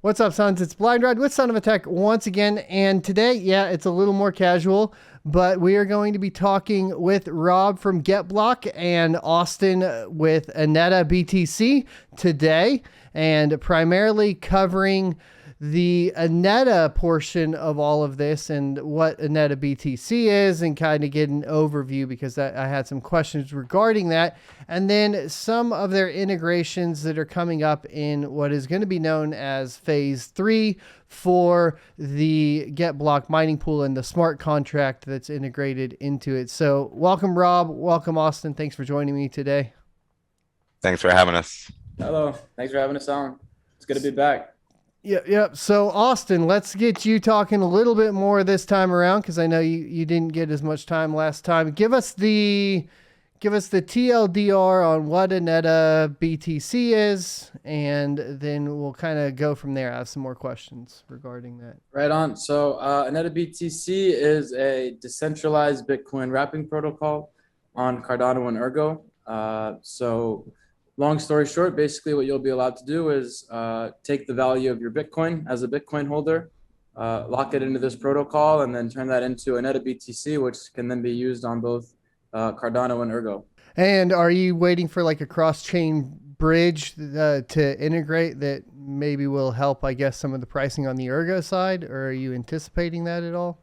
What's up, sons? It's Blind Ride with Son of a Tech once again. And today, yeah, it's a little more casual, but we are going to be talking with Rob from GetBlock and Austin with AnetaBTC today, and primarily covering the Aneta portion of all of this and what AnetaBTC is, and kind of get an overview because I had some questions regarding that. And then some of their integrations that are coming up in what is going to be known as phase 3 for the GetBlock mining pool and the smart contract that's integrated into it. So welcome, Rob. Welcome, Austin. Thanks for joining me today. Thanks for having us. Hello. Thanks for having us on. It's good to be back. Yep. So Austin, let's get you talking a little bit more this time around, because I know you didn't get as much time last time. Give us the TLDR on what AnetaBTC is, and then we'll kind of go from there. I have some more questions regarding that. Right on. So AnetaBTC is a decentralized Bitcoin wrapping protocol on Cardano and Ergo. So long story short, basically what you'll be allowed to do is take the value of your Bitcoin as a Bitcoin holder, lock it into this protocol, and then turn that into AnetaBTC, which can then be used on both Cardano and Ergo. And are you waiting for like a cross-chain bridge to integrate that maybe will help, I guess, some of the pricing on the Ergo side, or are you anticipating that at all?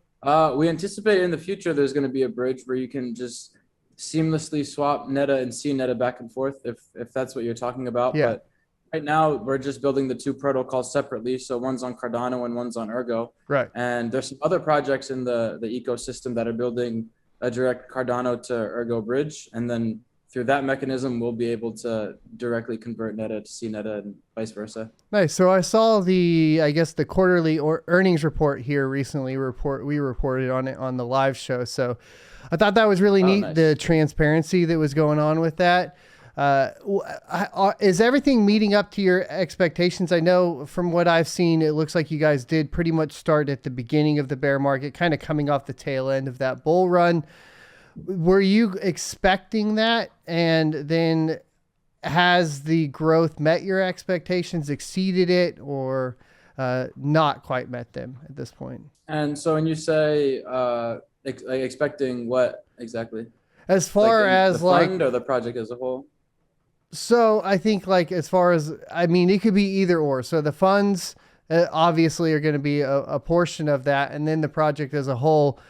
We anticipate in the future there's going to be a bridge where you can just seamlessly swap NETA and CNETA back and forth if that's what you're talking about. Yeah. But right now we're just building the two protocols separately. So one's on Cardano and one's on Ergo. Right. And there's some other projects in the ecosystem that are building a direct Cardano to Ergo bridge. And then through that mechanism, we'll be able to directly convert NETA to CNETA and vice versa. Nice. So I saw the quarterly earnings report here recently. We reported on it on the live show. So I thought that was really neat. Nice. The transparency that was going on with that. Is everything meeting up to your expectations? I know from what I've seen, it looks like you guys did pretty much start at the beginning of the bear market, kind of coming off the tail end of that bull run. Were you expecting that? And then has the growth met your expectations, exceeded it, or not quite met them at this point? And so when you say expecting what exactly? As far as the fund or the project as a whole? So I think as far as, it could be either or. So the funds obviously are going to be a portion of that. And then the project as a whole,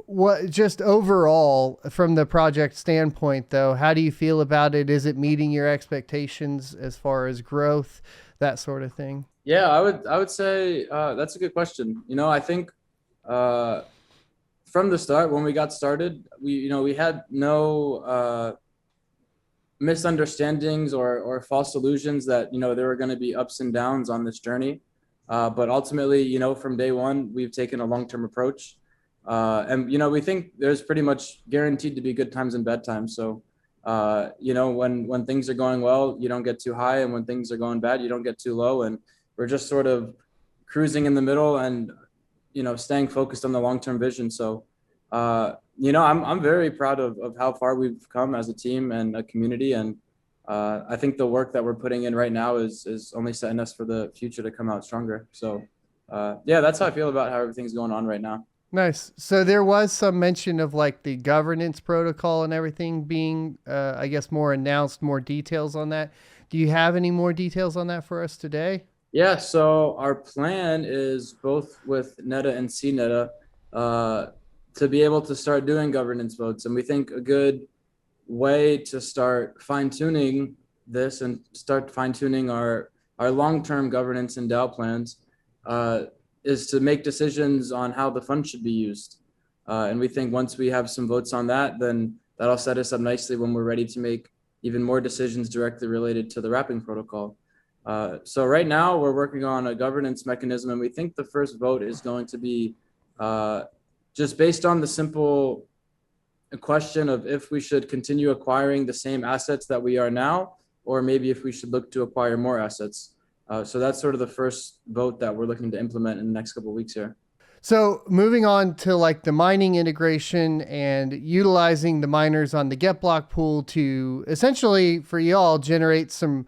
what just overall from the project standpoint though, how do you feel about it? Is it meeting your expectations as far as growth, that sort of thing? Yeah, I would say that's a good question. I think from the start, when we got started, we had no misunderstandings or false illusions that there were going to be ups and downs on this journey. But ultimately, from day one, we've taken a long-term approach. And we think there's pretty much guaranteed to be good times and bad times. So when things are going well, you don't get too high, and when things are going bad, you don't get too low. And we're just sort of cruising in the middle and staying focused on the long-term vision. So I'm very proud of how far we've come as a team and a community. And I think the work that we're putting in right now is only setting us for the future to come out stronger. So that's how I feel about how everything's going on right now. Nice. So there was some mention of like the governance protocol and everything being, I guess, more announced, more details on that. Do you have any more details on that for us today? Yeah. So our plan is both with NETA and CNETA to be able to start doing governance votes. And we think a good way to start fine-tuning this and start fine-tuning our long-term governance and DAO plans is to make decisions on how the fund should be used. And we think once we have some votes on that, then that'll set us up nicely when we're ready to make even more decisions directly related to the wrapping protocol. So right now we're working on a governance mechanism, and we think the first vote is going to be just based on the simple question of if we should continue acquiring the same assets that we are now, or maybe if we should look to acquire more assets. So that's sort of the first vote that we're looking to implement in the next couple of weeks here. So moving on to like the mining integration and utilizing the miners on the GetBlock pool to essentially for y'all generate some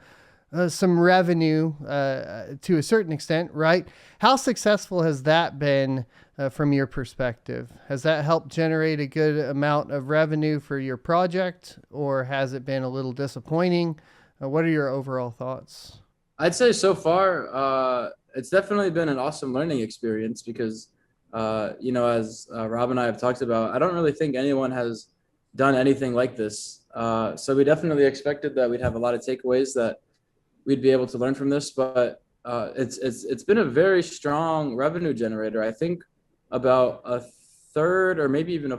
some revenue to a certain extent, right? How successful has that been from your perspective? Has that helped generate a good amount of revenue for your project, or has it been a little disappointing? What are your overall thoughts? I'd say so far, it's definitely been an awesome learning experience because, as Rob and I have talked about, I don't really think anyone has done anything like this. So we definitely expected that we'd have a lot of takeaways that we'd be able to learn from this, but it's been a very strong revenue generator. I think about a third, or maybe even a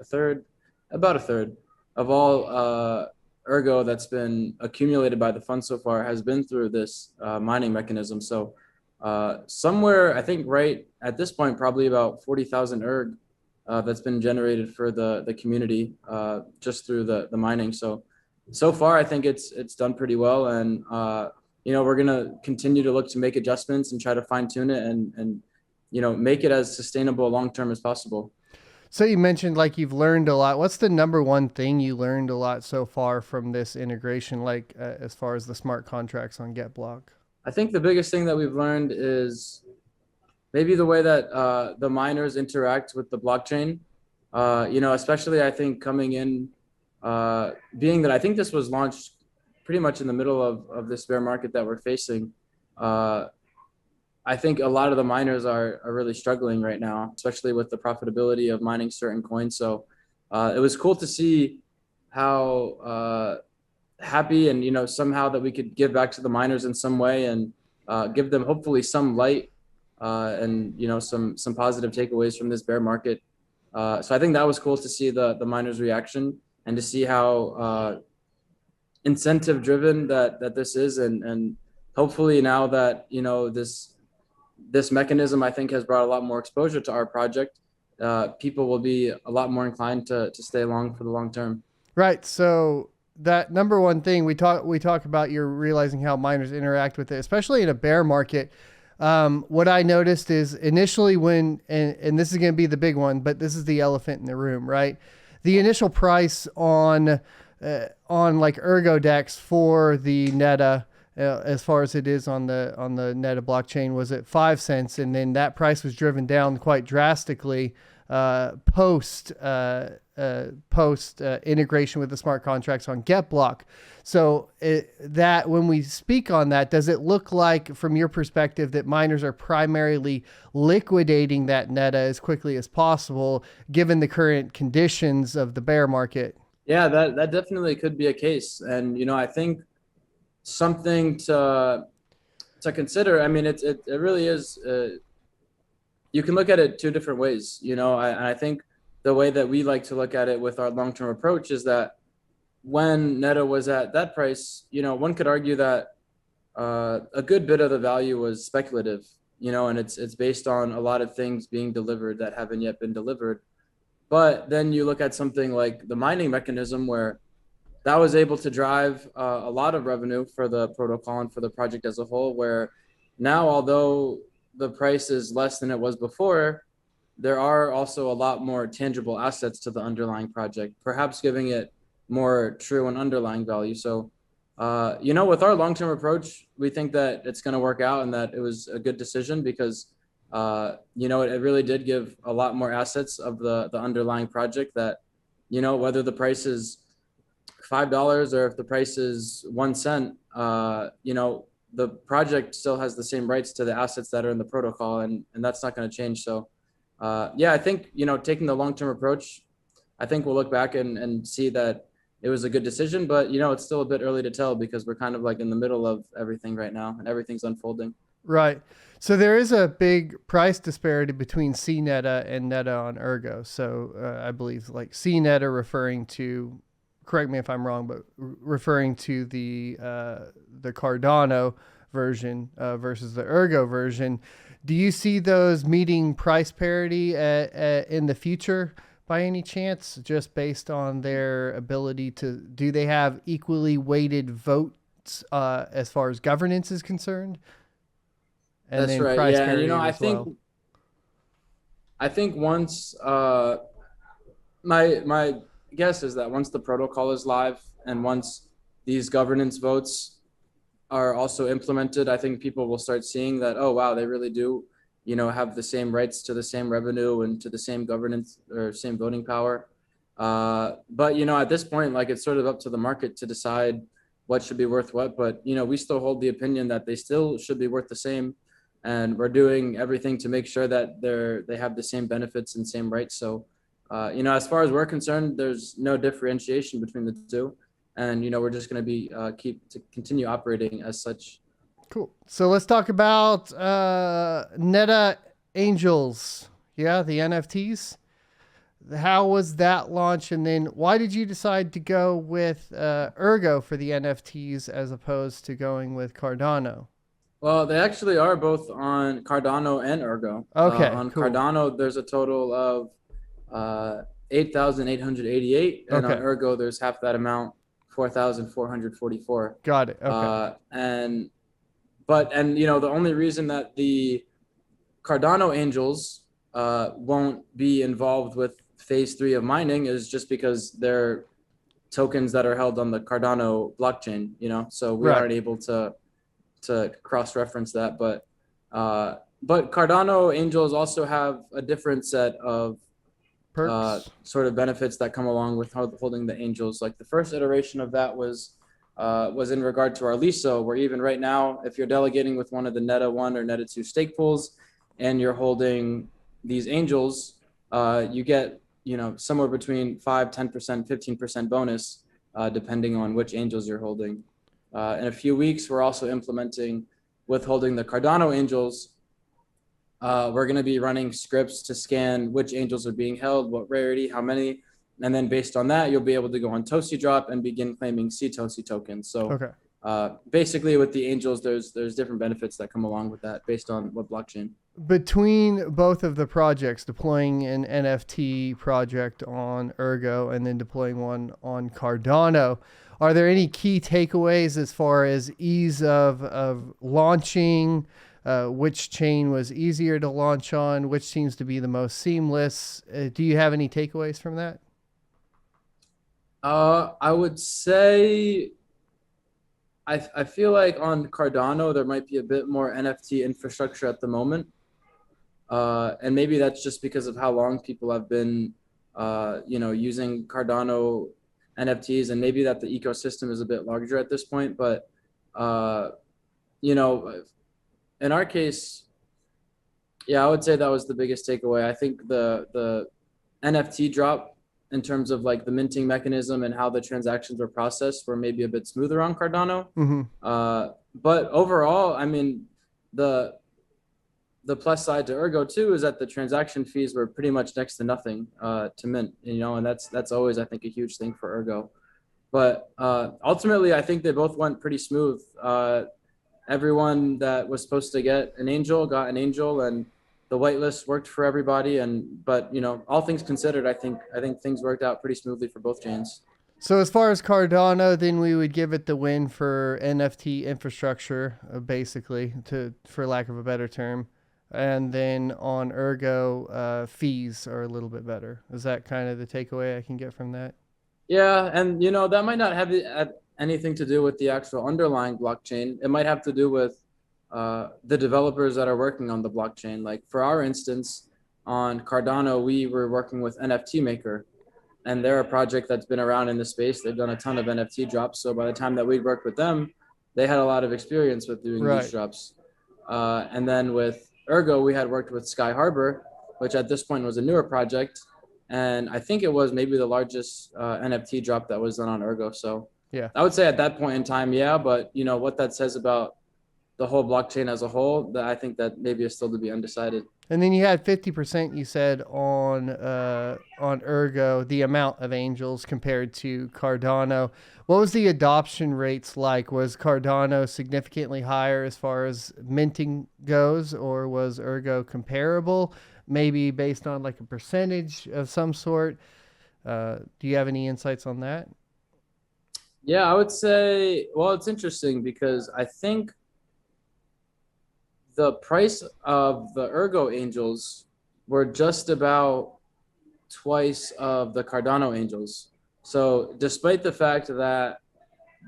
third, about a third of all Ergo that's been accumulated by the fund so far has been through this mining mechanism. So somewhere, I think right at this point, probably about 40,000 ERG that's been generated for the community just through the mining. So far, I think it's done pretty well, and we're gonna continue to look to make adjustments and try to fine tune it and make it as sustainable long term as possible. So you mentioned like you've learned a lot. What's the number one thing you learned a lot so far from this integration, like as far as the smart contracts on GetBlock? I think the biggest thing that we've learned is maybe the way that the miners interact with the blockchain. Especially I think coming in, being that I think this was launched pretty much in the middle of this bear market that we're facing. I think a lot of the miners are really struggling right now, especially with the profitability of mining certain coins. So it was cool to see how happy and somehow that we could give back to the miners in some way and give them hopefully some light and some positive takeaways from this bear market. So I think that was cool to see the miners' reaction and to see how incentive driven that this is, and hopefully now that this mechanism I think has brought a lot more exposure to our project, people will be a lot more inclined to stay along for the long term. Right. So that number one thing we talk about, you're realizing how miners interact with it, especially in a bear market. What I noticed is initially and this is going to be the big one, but this is the elephant in the room, right? The initial price on like Ergo Dex for the NETA, as far as it is on the NETA blockchain, was at 5 cents, and then that price was driven down quite drastically post integration with the smart contracts on GetBlock. So that when we speak on that, does it look like from your perspective that miners are primarily liquidating that NETA as quickly as possible given the current conditions of the bear market? Yeah, that definitely could be a case. And I think something to consider. I mean, it really is. You can look at it two different ways. I think the way that we like to look at it with our long-term approach is that when NETA was at that price, one could argue that a good bit of the value was speculative, and it's based on a lot of things being delivered that haven't yet been delivered. But then you look at something like the mining mechanism, where that was able to drive a lot of revenue for the protocol and for the project as a whole, where now, although the price is less than it was before, there are also a lot more tangible assets to the underlying project, perhaps giving it more true and underlying value. So, with our long-term approach, we think that it's going to work out and that it was a good decision because, it really did give a lot more assets of the underlying project that, whether the price is $5 or if the price is 1 cent, the project still has the same rights to the assets that are in the protocol, and that's not going to change. So, I think, taking the long-term approach, I think we'll look back and see that it was a good decision, but, it's still a bit early to tell because we're kind of like in the middle of everything right now and everything's unfolding. Right. So there is a big price disparity between CNETA and NETA on Ergo. So I believe like CNETA referring to, correct me if I'm wrong, but referring to the Cardano version versus the Ergo version. Do you see those meeting price parity in the future by any chance, just based on their ability do they have equally weighted votes as far as governance is concerned? And that's right. Yeah. And, I think once, my guess is that once the protocol is live and once these governance votes are also implemented, I think people will start seeing that, oh, wow, they really do, have the same rights to the same revenue and to the same governance or same voting power. But, at this point, like, it's sort of up to the market to decide what should be worth what. But, we still hold the opinion that they still should be worth the same. And we're doing everything to make sure that they have the same benefits and same rights. So, as far as we're concerned, there's no differentiation between the two. And, we're just going to be continue operating as such. Cool. So let's talk about NETA Angels. Yeah, the NFTs. How was that launch? And then why did you decide to go with Ergo for the NFTs as opposed to going with Cardano? Well, they actually are both on Cardano and Ergo. Okay. On cool. Cardano, there's a total of 8,888. And Okay. on Ergo, there's half that amount, 4,444. Got it. Okay. And the only reason that the Cardano Angels won't be involved with phase 3 of mining is just because they're tokens that are held on the Cardano blockchain, so we aren't able to cross-reference that. But Cardano Angels also have a different set of Perks. sort of benefits that come along with holding the Angels. Like the first iteration of that was in regard to our LISO, where even right now, if you're delegating with one of the NETA 1 or NETA 2 stake pools and you're holding these Angels, you get somewhere between 5, 10%, 15% bonus, depending on which Angels you're holding. In a few weeks, we're also implementing, with holding the Cardano Angels, we're going to be running scripts to scan which Angels are being held, what rarity, how many, and then based on that, you'll be able to go on Tosi Drop and begin claiming CTOSI tokens. So basically with the Angels, there's different benefits that come along with that based on what blockchain. Between both of the projects, deploying an NFT project on Ergo and then deploying one on Cardano, are there any key takeaways as far as ease of launching? Which chain was easier to launch on? Which seems to be the most seamless? Do you have any takeaways from that? I would say I feel like on Cardano, there might be a bit more NFT infrastructure at the moment. And maybe that's just because of how long people have been, using Cardano NFTs, and maybe that the ecosystem is a bit larger at this point. But, in our case, I would say that was the biggest takeaway. I think the NFT drop in terms of like the minting mechanism and how the transactions were processed were maybe a bit smoother on Cardano. Mm-hmm. But overall, I mean, the plus side to Ergo too is that the transaction fees were pretty much next to nothing to mint, and that's always, I think, a huge thing for Ergo. But ultimately, I think they both went pretty smooth. Everyone that was supposed to get an Angel got an Angel, and the whitelist worked for everybody. But all things considered, I think things worked out pretty smoothly for both chains. So as far as Cardano, then we would give it the win for NFT infrastructure, basically, for lack of a better term. And then on Ergo, fees are a little bit better. Is that kind of the takeaway I can get from that? Yeah, and that might not have anything to do with the actual underlying blockchain. It might have to do with the developers that are working on the blockchain. Like for our instance, on Cardano, we were working with NFT Maker, and they're a project that's been around in the space. They've done a ton of NFT drops. So by the time that we worked with them, they had a lot of experience with doing these drops. And then with Ergo, we had worked with Sky Harbor, which at this point was a newer project. And I think it was maybe the largest NFT drop that was done on Ergo. So yeah, I would say at that point in time, but what that says about the whole blockchain as a whole, that I think that maybe is still to be undecided. And then you had 50%, you said, on Ergo, the amount of Angels compared to Cardano. What was the adoption rates like? Was Cardano significantly higher as far as minting goes, or was Ergo comparable? Maybe based on like a percentage of some sort. Do you have any insights on that? Yeah, I would say, well, it's interesting because I think the price of the Ergo Angels were just about twice of the Cardano Angels. So despite the fact that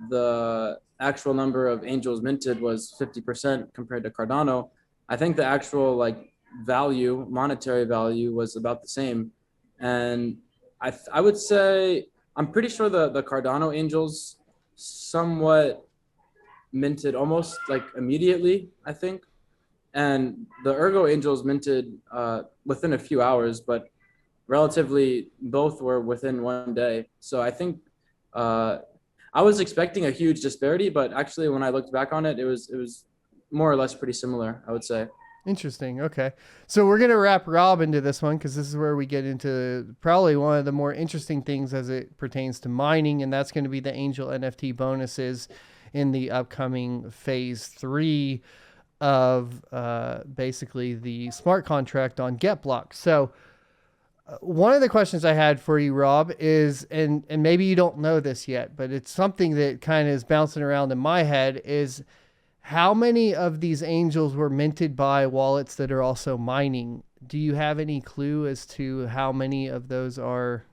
the actual number of angels minted was 50% compared to Cardano, I think the actual like value, monetary value, was about the same. And I would say I'm pretty sure the Cardano angels somewhat minted almost like immediately, I think. And the Ergo angels minted within a few hours, but relatively both were within 1 day. So I think I was expecting a huge disparity, but actually when I looked back on it, it was more or less pretty similar, I would say. Interesting. Okay. So we're going to wrap Rob into this one because this is where we get into probably one of the more interesting things as it pertains to mining, and that's going to be the Angel NFT bonuses in the upcoming phase 3 of basically the smart contract on GetBlock. So one of the questions I had for you, Rob, is, and maybe you don't know this yet, but it's something that kind of is bouncing around in my head, is how many of these angels were minted by wallets that are also mining? Do you have any clue as to how many of those are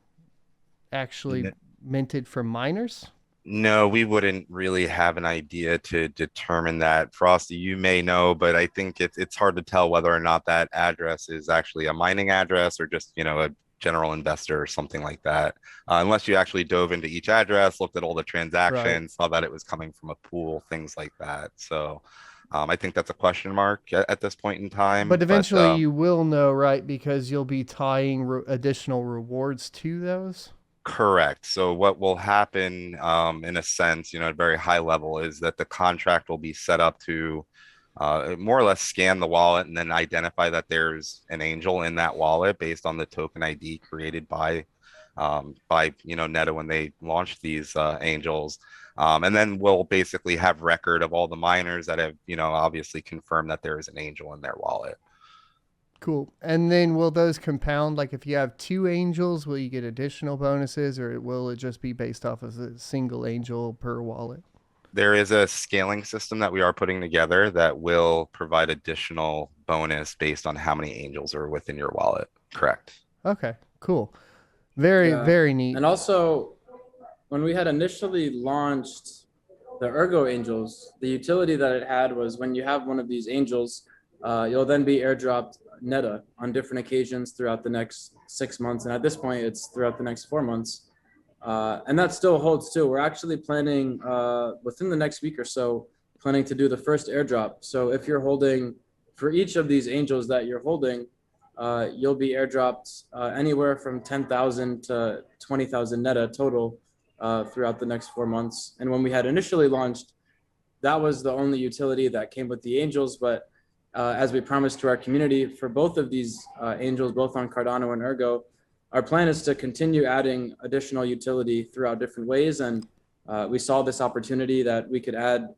actually minted from miners? No, we wouldn't really have an idea to determine that. Frosty, you may know, but I think it's hard to tell whether or not that address is actually a mining address or just, a general investor or something like that. Unless you actually dove into each address, looked at all the transactions, saw that it was coming from a pool, things like that. So I think that's a question mark at this point in time. But eventually you will know, right? Because you'll be tying additional rewards to those. Correct. So what will happen, in a sense, at a very high level, is that the contract will be set up to more or less scan the wallet and then identify that there's an angel in that wallet based on the token ID created by NETA when they launched these angels. And then we'll basically have record of all the miners that have, obviously confirmed that there is an angel in their wallet. Cool. And then will those compound? Like if you have 2 angels, will you get additional bonuses, or will it just be based off of a single angel per wallet? There is a scaling system that we are putting together that will provide additional bonus based on how many angels are within your wallet. Correct. Okay, cool. Very neat. And also, when we had initially launched the Ergo angels, the utility that it had was when you have one of these angels, you'll then be airdropped NETA on different occasions throughout the next 6 months. And at this point, it's throughout the next 4 months. And that still holds too. We're actually planning within the next week or so, planning to do the first airdrop. So if you're holding, for each of these angels that you're holding, you'll be airdropped anywhere from 10,000 to 20,000 NETA total throughout the next 4 months. And when we had initially launched, that was the only utility that came with the angels. But as we promised to our community, for both of these angels, both on Cardano and Ergo, our plan is to continue adding additional utility throughout different ways. And we saw this opportunity that we could add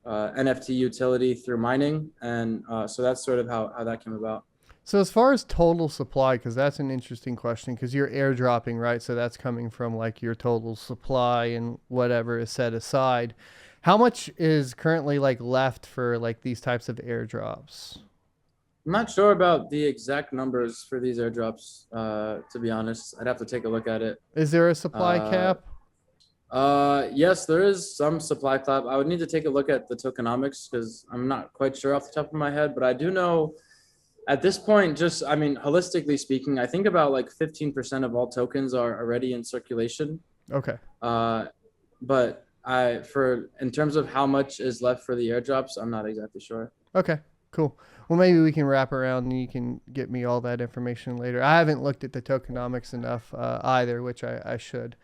NFT utility through mining. And so that's sort of how that came about. So as far as total supply, because that's an interesting question, because you're airdropping, right? So that's coming from like your total supply and whatever is set aside. How much is currently like left for like these types of airdrops? I'm not sure about the exact numbers for these airdrops, to be honest. I'd have to take a look at it. Is there a supply cap? Yes, there is some supply cap. I would need to take a look at the tokenomics because I'm not quite sure off the top of my head, but I do know at this point, holistically speaking, I think about like 15% of all tokens are already in circulation. Okay. But in terms of how much is left for the airdrops, I'm not exactly sure. Okay, cool. Well, maybe we can wrap around and you can get me all that information later. I haven't looked at the tokenomics enough either, which I should.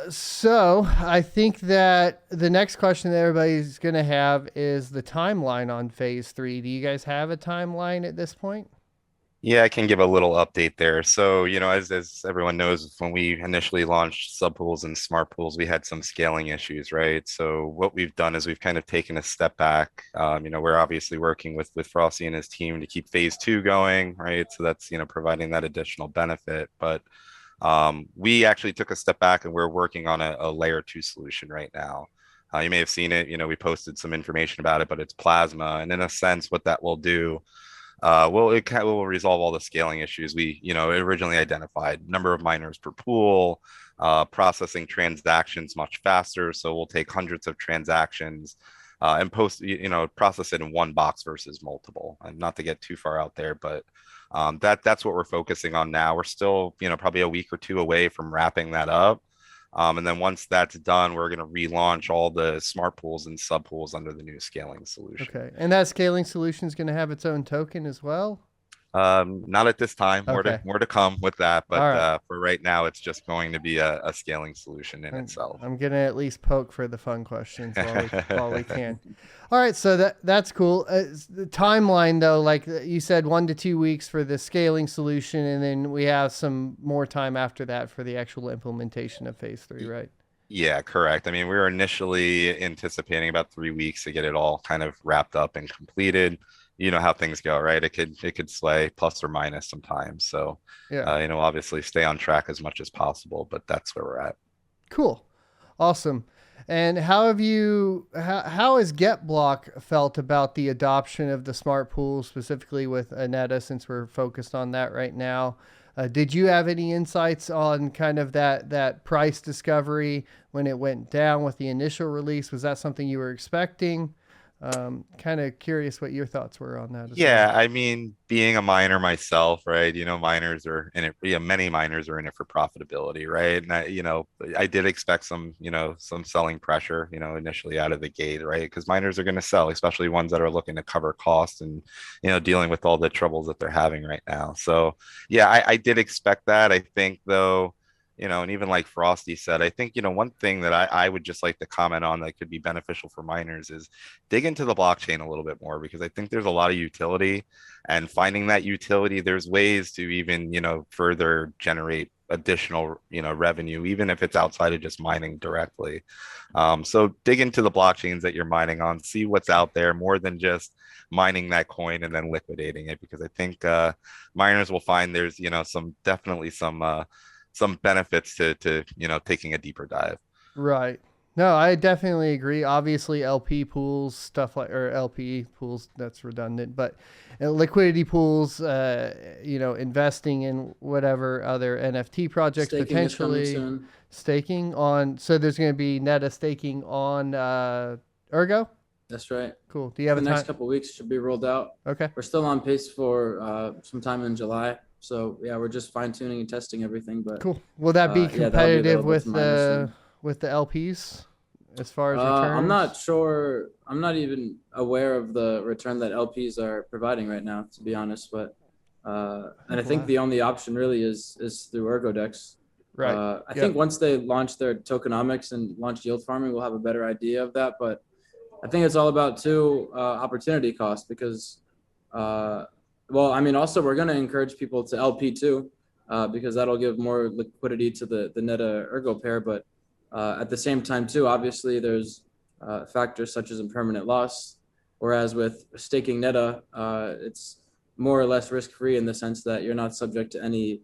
So I think that the next question that everybody's going to have is the timeline on phase 3. Do you guys have a timeline at this point? Yeah, I can give a little update there. So, as everyone knows, when we initially launched subpools and smart pools, we had some scaling issues, right? So what we've done is we've kind of taken a step back. We're obviously working with Frosty and his team to keep phase 2 going, right? So that's, providing that additional benefit. But we actually took a step back and we're working on a layer 2 solution right now. You may have seen it, we posted some information about it, but it's Plasma. And in a sense, what that will do Well, will resolve all the scaling issues we, originally identified. Number of miners per pool, processing transactions much faster. So we'll take hundreds of transactions and process it in one box versus multiple. And not to get too far out there, but that's what we're focusing on now. We're still, probably a week or two away from wrapping that up. And then once that's done, we're going to relaunch all the smart pools and sub pools under the new scaling solution. Okay. And that scaling solution is going to have its own token as well? Not at this time. Okay. More to come with that, but right. For right now, it's just going to be a scaling solution in itself. I'm gonna at least poke for the fun questions while we can. All right, so that's cool. The timeline though, like you said, 1 to 2 weeks for the scaling solution, and then we have some more time after that for the actual implementation of phase 3, right? Yeah, correct. I mean, we were initially anticipating about 3 weeks to get it all kind of wrapped up and completed. You know how things go, right? It could sway plus or minus sometimes. So, Yeah. Obviously stay on track as much as possible, but that's where we're at. Cool. Awesome. And how has GetBlock felt about the adoption of the smart pool, specifically with Aneta, since we're focused on that right now? Did you have any insights on kind of that price discovery when it went down with the initial release? Was that something you were expecting? Kind of curious what your thoughts were on that. Yeah, I mean, being a miner myself, right? Miners are in it. Yeah, many miners are in it for profitability, right? And I did expect some selling pressure, initially out of the gate, right? Because miners are going to sell, especially ones that are looking to cover costs and, dealing with all the troubles that they're having right now. So, yeah, I did expect that. I think though, and even like Frosty said, I think, one thing that I would just like to comment on that could be beneficial for miners is dig into the blockchain a little bit more, because I think there's a lot of utility, and finding that utility, there's ways to even, further generate additional, revenue, even if it's outside of just mining directly. So dig into the blockchains that you're mining on, see what's out there more than just mining that coin and then liquidating it, because I think miners will find there's, definitely some benefits to taking a deeper dive. Right. No, I definitely agree. Obviously, LP pools, stuff like, or LP pools, that's redundant, but liquidity pools, investing in whatever other NFT projects, Staking potentially staking on. So there's going to be NETA staking on Ergo. That's right. Cool. Do you have the next couple of weeks should be rolled out? Okay. We're still on pace for sometime in July. So yeah, we're just fine tuning and testing everything. But cool. Will that be competitive with the LPs as far as returns? I'm not sure. I'm not even aware of the return that LPs are providing right now, to be honest. But and I think the only option really is through ErgoDex. Right. I think once they launch their tokenomics and launch yield farming, we'll have a better idea of that. But I think it's all about opportunity cost, because well, I mean, also we're going to encourage people to LP too, because that'll give more liquidity to the NETA Ergo pair. But at the same time too, obviously there's factors such as impermanent loss, whereas with staking NETA, it's more or less risk-free in the sense that you're not subject to any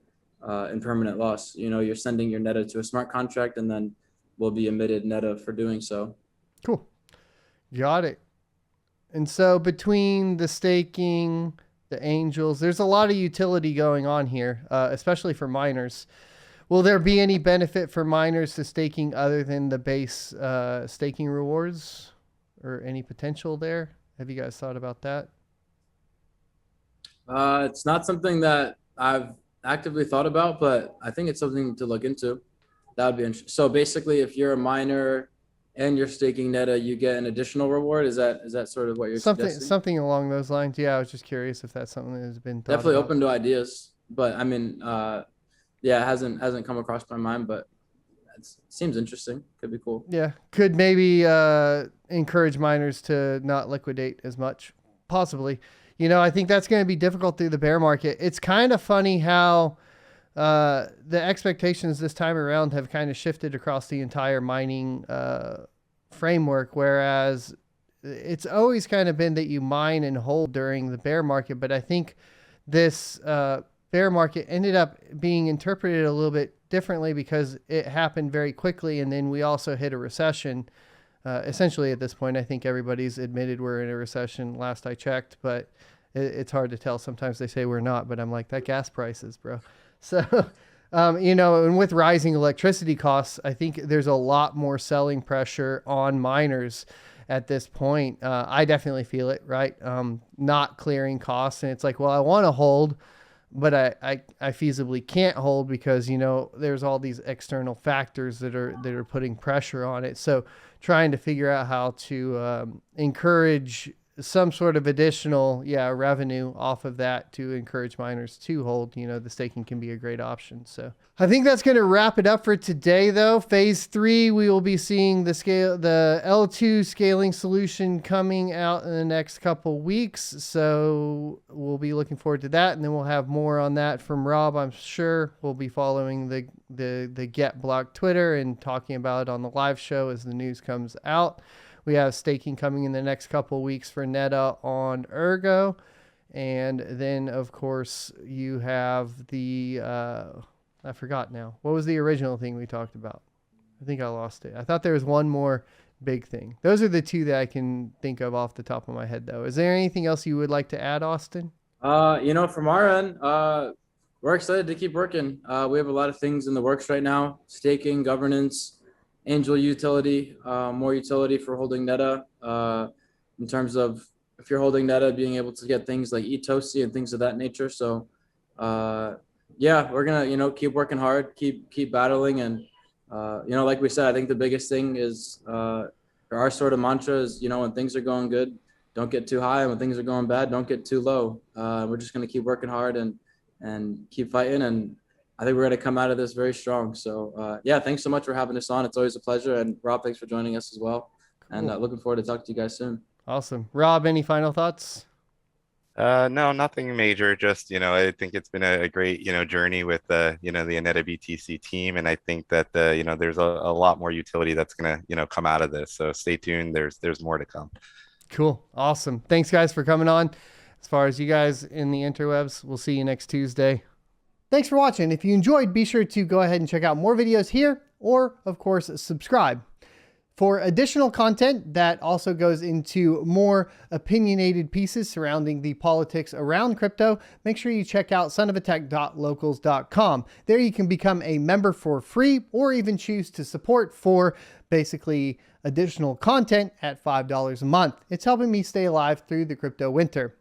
impermanent loss. You're sending your NETA to a smart contract and then will be emitted NETA for doing so. Cool. Got it. And so between the staking, the angels, there's a lot of utility going on here, especially for miners. Will there be any benefit for miners to staking other than the base staking rewards, or any potential there? Have you guys thought about that? It's not something that I've actively thought about, but I think it's something to look into. That would be interesting. So basically, if you're a miner and you're staking NETA, you get an additional reward. Is that sort of what you're suggesting? Something along those lines. Yeah, I was just curious if that's something that has been thought definitely about. Open to ideas, but I mean, yeah, it hasn't come across my mind, but it seems interesting. Could be cool. Yeah, could maybe encourage miners to not liquidate as much, possibly. I think that's going to be difficult through the bear market. It's kind of funny how the expectations this time around have kind of shifted across the entire mining framework, whereas it's always kind of been that you mine and hold during the bear market. But I think this bear market ended up being interpreted a little bit differently because it happened very quickly, and then we also hit a recession. Essentially, at this point, I think everybody's admitted we're in a recession, last I checked, but it's hard to tell. Sometimes they say we're not, but I'm like, that gas prices, bro. So, and with rising electricity costs, I think there's a lot more selling pressure on miners at this point. I definitely feel it, right? Not clearing costs. And it's like, well, I want to hold, but I feasibly can't hold because, there's all these external factors that are putting pressure on it. So trying to figure out how to encourage some sort of additional revenue off of that to encourage miners to hold. The staking can be a great option. So I think that's going to wrap it up for today, though. Phase 3, we will be seeing the L2 scaling solution coming out in the next couple weeks. So we'll be looking forward to that, and then we'll have more on that from Rob, I'm sure. We'll be following the Get Block Twitter and talking about it on the live show as the news comes out. We have staking coming in the next couple of weeks for NETA on Ergo. And then, of course, you have the, I forgot now. What was the original thing we talked about? I think I lost it. I thought there was one more big thing. Those are the two that I can think of off the top of my head, though. Is there anything else you would like to add, Austin? From our end, we're excited to keep working. We have a lot of things in the works right now: staking, governance, angel utility, more utility for holding NETA, in terms of if you're holding NETA, being able to get things like ETOC and things of that nature. So we're gonna keep working hard, keep battling, and like we said, I think the biggest thing is our sort of mantra is, when things are going good, don't get too high, and when things are going bad, don't get too low. We're just gonna keep working hard and keep fighting, and I think we're going to come out of this very strong. So, thanks so much for having us on. It's always a pleasure. And Rob, thanks for joining us as well. Cool. And looking forward to talking to you guys soon. Awesome. Rob, any final thoughts? No, nothing major. Just, I think it's been a great, journey with the AnetaBTC team. And I think that, there's a lot more utility that's going to, come out of this. So stay tuned. There's more to come. Cool. Awesome. Thanks, guys, for coming on. As far as you guys in the interwebs, we'll see you next Tuesday. Thanks for watching. If you enjoyed, be sure to go ahead and check out more videos here, or of course, subscribe. For additional content that also goes into more opinionated pieces surrounding the politics around crypto, make sure you check out sonofatech.locals.com. There you can become a member for free, or even choose to support for basically additional content at $5 a month. It's helping me stay alive through the crypto winter.